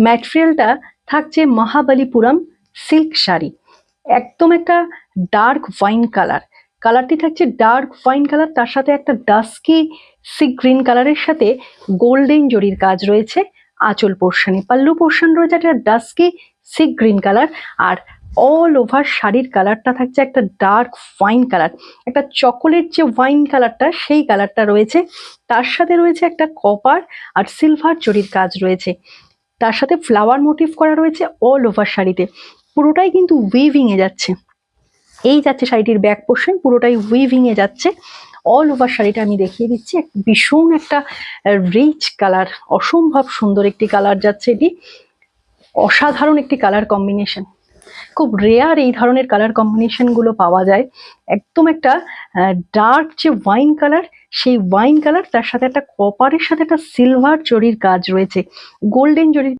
ম্যাটেরিয়ালটা থাকছে মহাবলীপুরম সিল্ক শাড়ি, একদম একটা ডার্ক ওয়াইন কালার। কালারটি থাকছে ডার্ক ওয়াইন কালার, তার সাথে একটা ডাস্কি সি গ্রিন কালারের সাথে গোল্ডেন জরির কাজ রয়েছে আঁচল পোর্শনে। পাল্লু পোর্শন রয়েছে একটা ডাস্কি সি গ্রিন কালার, আর অল ওভার শাড়ির কালারটা থাকছে একটা ডার্ক ওয়াইন কালার, একটা চকোলেট যে ওয়াইন কালারটা সেই কালারটা রয়েছে। তার সাথে রয়েছে একটা কপার আর সিলভার জরির কাজ রয়েছে, তার সাথে ফ্লাওয়ার মোটিভ করা রয়েছে অল ওভার শাড়িতে। পুরোটাই কিন্তু উইভিং এ যাচ্ছে, এই যাচ্ছে শাড়িটির ব্যাক পোর্শন, পুরোটাই উইভিং এ যাচ্ছে। অল ওভার শাড়িটা আমি দেখিয়ে দিচ্ছি, ভীষণ একটা রিচ কালার, অসম্ভব সুন্দর একটি কালার যাচ্ছে, এটি অসাধারণ একটি কালার কম্বিনেশন। খুব রেয়ার এই ধরনের কালার কম্বিনেশন গুলো পাওয়া যায়। একদম একটা ডার্ক যে ওয়াইন কালার, সেই ওয়াইন কালার, তার সাথে একটা কপারের সাথে একটা সিলভার জরির কাজ রয়েছে, গোল্ডেন জরির